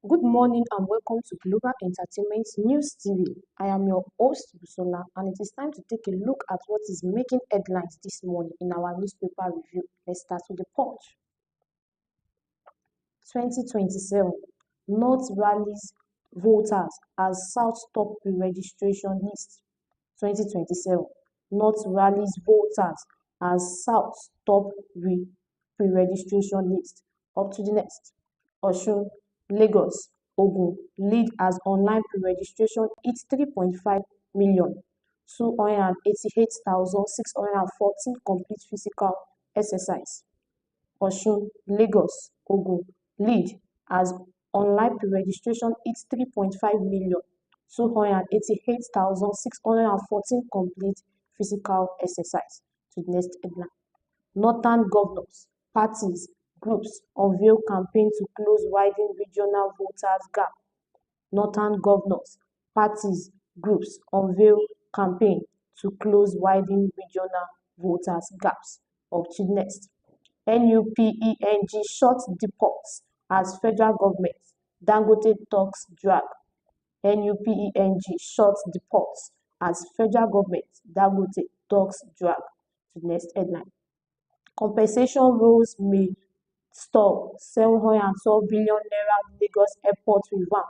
Good morning and welcome to Global Entertainment News TV. I am your host, Busola, and it is time to take a look at what is making headlines this morning in our newspaper review. Let's start with the Punch. 2027 North rallies voters as South top pre-registration list. 2027 North rallies voters as South top pre-registration list. Up to the next. Osun, Lagos, Ogun lead as online pre-registration hits 3.5 million, 288,614 complete physical exercise. Osun, Lagos, Ogun lead as online pre-registration hits 3.5 million, 288,614 complete physical exercise. To the next headline. Northern governors, parties, groups unveil campaign to close widening regional voters gap. Northern governors, parties, groups unveil campaign to close widening regional voters gaps. Up to next. NUPENG short deports as federal government Dangote talks drag. NUPENG short deports as federal government Dangote talks drag. To the next headline. Compensation rules may stall 712 billion naira Lagos airport revamp.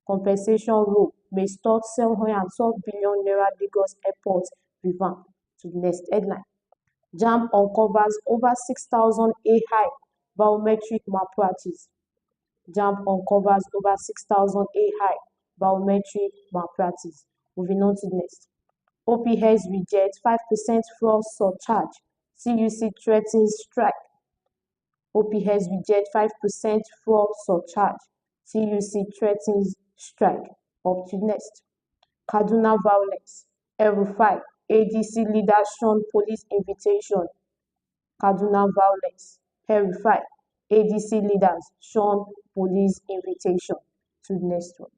Compensation rule may stall 712 billion naira Lagos airport revamp. To the next headline. JAMB uncovers over 6,000 AI biometric malpractice. JAMB uncovers over 6,000 AI biometric malpractice. Moving on to the next. OPS rejects 5% fuel surcharge. CUC threatens strike. OPS rejects 5% fuel surcharge. CUC threatens strike. Up to next. Kaduna violence. El-Rufai, ADC leader shun police invitation. Kaduna violence. El-Rufai, ADC leaders shun police invitation. To the next one.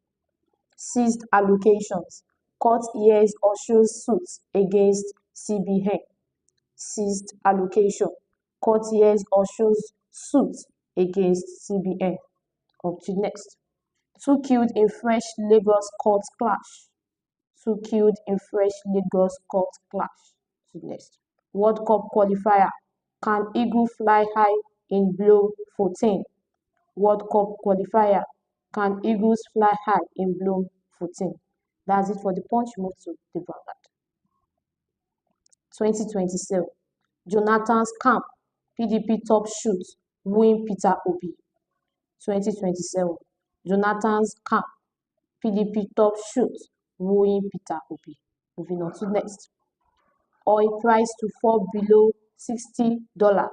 Seized allocations. Court hears Osun's suits against CBN. Seized allocation. Court hears Osun's suits against CBN. Up to next. 2 killed in fresh Lagos court clash. 2 killed in fresh Lagos court clash. To next. World Cup qualifier. Can Eagle fly high in blow 14? World Cup qualifier. Can Eagles fly high in blow 14? That's it for the Punch. Move to the Vanguard. 2027 Jonathan's camp, PDP top shoot, win Peter Obi. 2027 Jonathan's camp, PDP top shoot, win Peter Obi. Moving on to next. Oil price to fall below $60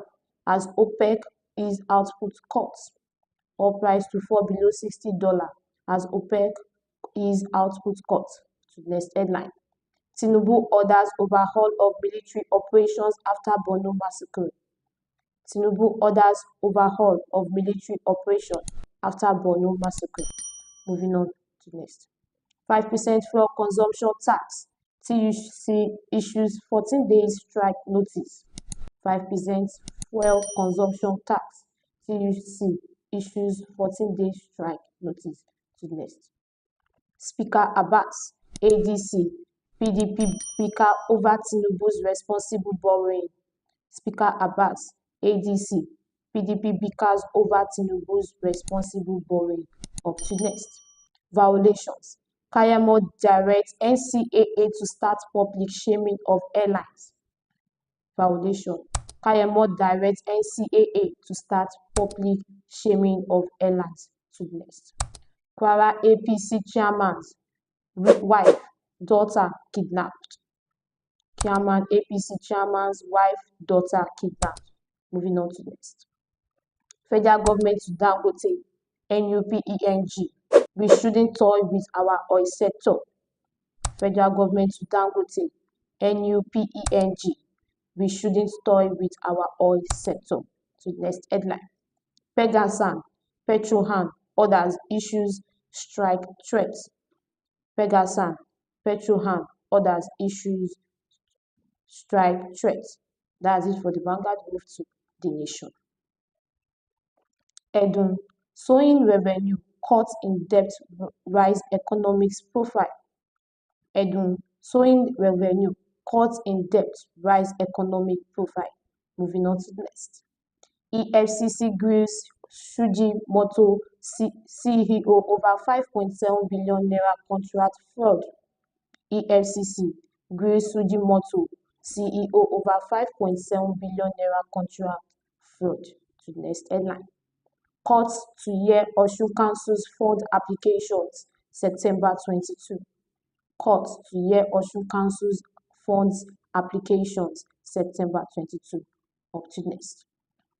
as OPEC is output cuts. Oil price to fall below $60 as OPEC is output cuts. To the next headline. Tinubu orders overhaul of military operations after Borno massacre. Tinubu orders overhaul of military operation after Borno massacre. Moving on to next. 5% fuel consumption tax. TUC issues 14 days strike notice. 5% fuel consumption tax. TUC issues 14 days strike notice. To next. Speaker Abbas, ADC, PDP bicker over Tinubu's responsible borrowing. Speaker Abbas, ADC, PDP bickers over Tinubu's responsible borrowing. Up to next. Violations. Kayamo directs NCAA to start public shaming of airlines. Violation. Kayamo directs NCAA to start public shaming of airlines. To next. Kwara APC chairman's wife, daughter kidnapped. Chairman APC chairman's wife, daughter kidnapped. Moving on to next. Federal government to Dangote, NUPENG. We shouldn't toy with our oil sector. Federal government to Dangote, NUPENG. We shouldn't toy with our oil sector. To the next headline. Pegasan, Petrohan, others issues strike threats. Pegasan, Petrohan, others issues strike threats. That's it for the Vanguard. Move to the Nation. Edun, sowing revenue cuts in debt rise economics profile. Edun, sowing revenue, cuts in debt rise economic profile. Moving on to the next. EFCC grills Shuji Moto CEO over 5.7 billion naira contract fraud. EFCC grills Shuji Moto CEO over 5.7 billion naira contract fraud. To the next headline. Courts to hear Osun Council's fund applications, September 22. Courts to hear Osun Council's funds applications, September 22. Up to next.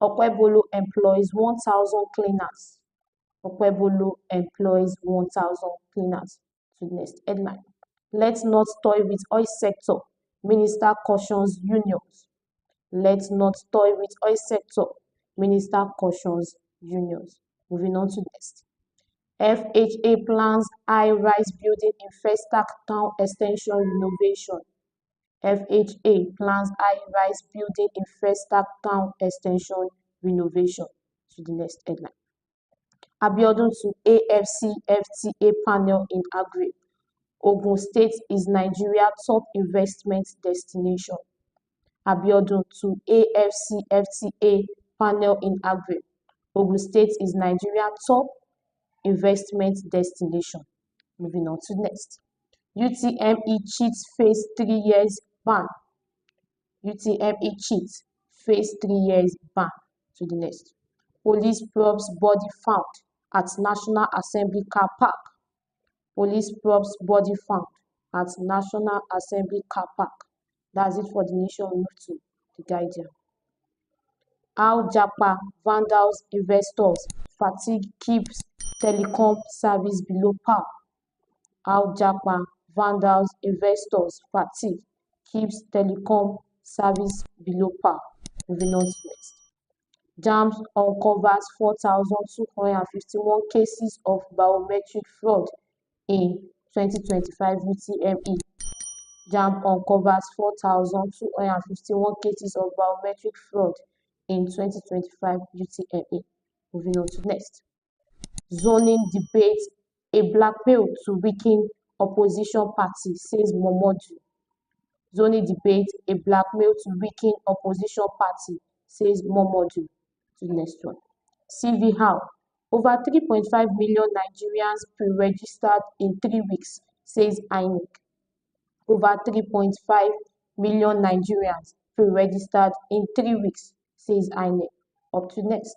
Okpebholo employs 1,000 cleaners. Okpebholo employs 1,000 cleaners. To the next headline. Let's not toy with oil sector. Minister cautions unions. Let's not toy with oil sector. Minister cautions unions. Moving on to next. FHA plans high-rise building in Festac Town Extension renovation. FHA plans high-rise building in Festac Town Extension renovation. To the next headline. Abiodun to AFCFTA panel in Agri. Ogun State is Nigeria top investment destination. Abiodun to AFCFTA panel in Agri. Ogun State is Nigeria top investment destination. Moving on to next. UTME cheats face 3 years ban. UTME cheats face 3 years ban. To the next. Police probes body found at National Assembly car park. Police probes body found at National Assembly car park. That's it for the nation. Move to the Guardian. How Japa vandals investors fatigue keeps telecom service below par. How Japa vandals investors fatigue keeps telecom service below par. Moving on to next. JAMB uncovers 4,251 cases of biometric fraud in 2025 UTME. JAMB uncovers 4,251 cases of biometric fraud in 2025 UTME. Moving on to next. Zoning debate, a blackmail to weaken opposition party, says Momodu. Zoning debate, a blackmail to weaken opposition party, says Momodu. To the next one. CV How. Over 3.5 million Nigerians pre-registered in 3 weeks, says INEC. Over 3.5 million Nigerians pre-registered in 3 weeks, says INEC. Up to next.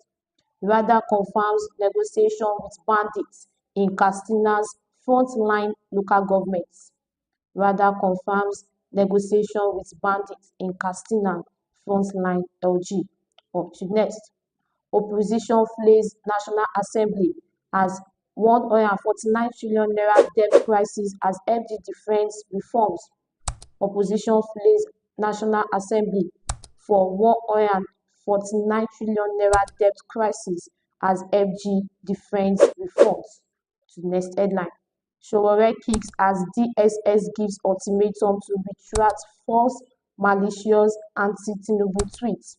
Rada confirms negotiation with bandits in Katsina's frontline local governments. Rada confirms negotiation with bandits in Katsina frontline LG. Up to next. Opposition flays National Assembly as 149 trillion naira debt crisis has helped the defense reforms. Opposition flays National Assembly for 149 trillion naira debt crisis as FG defense reforms. To the next headline. Sowore kicks as DSS gives ultimatum to retract false, malicious anti-Tinubu tweets.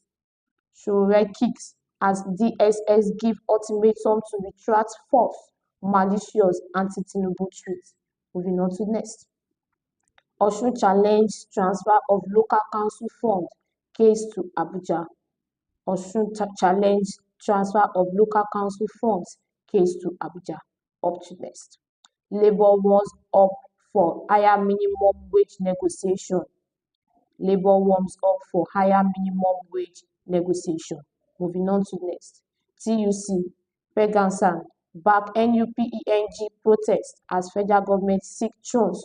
Sowore kicks as DSS give ultimatum to retract false, malicious anti-Tinubu tweets. Moving on to next. Osun challenge transfer of local council fund case to Abuja. Osun challenge transfer of local council funds case to Abuja. Up to next. Labour warms up for higher minimum wage negotiation. Labour warms up for higher minimum wage negotiation. Moving on to next. TUC, Pegansan, back NUPENG protest as federal government seek thrones.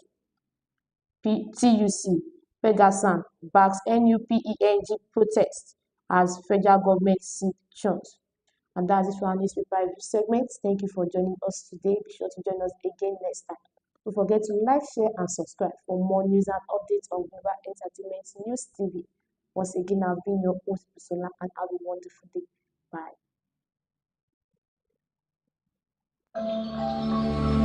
TUC, Pegasan, backs NUPENG protest as federal government seek thrones. And that's it for our newspaper review segment. Thank you for joining us today. Be sure to join us again next time. Don't forget to like, share, and subscribe for more news and updates on Global Entertainment News TV. Once again, I've been your host, Bisola, and have a wonderful day. Bye.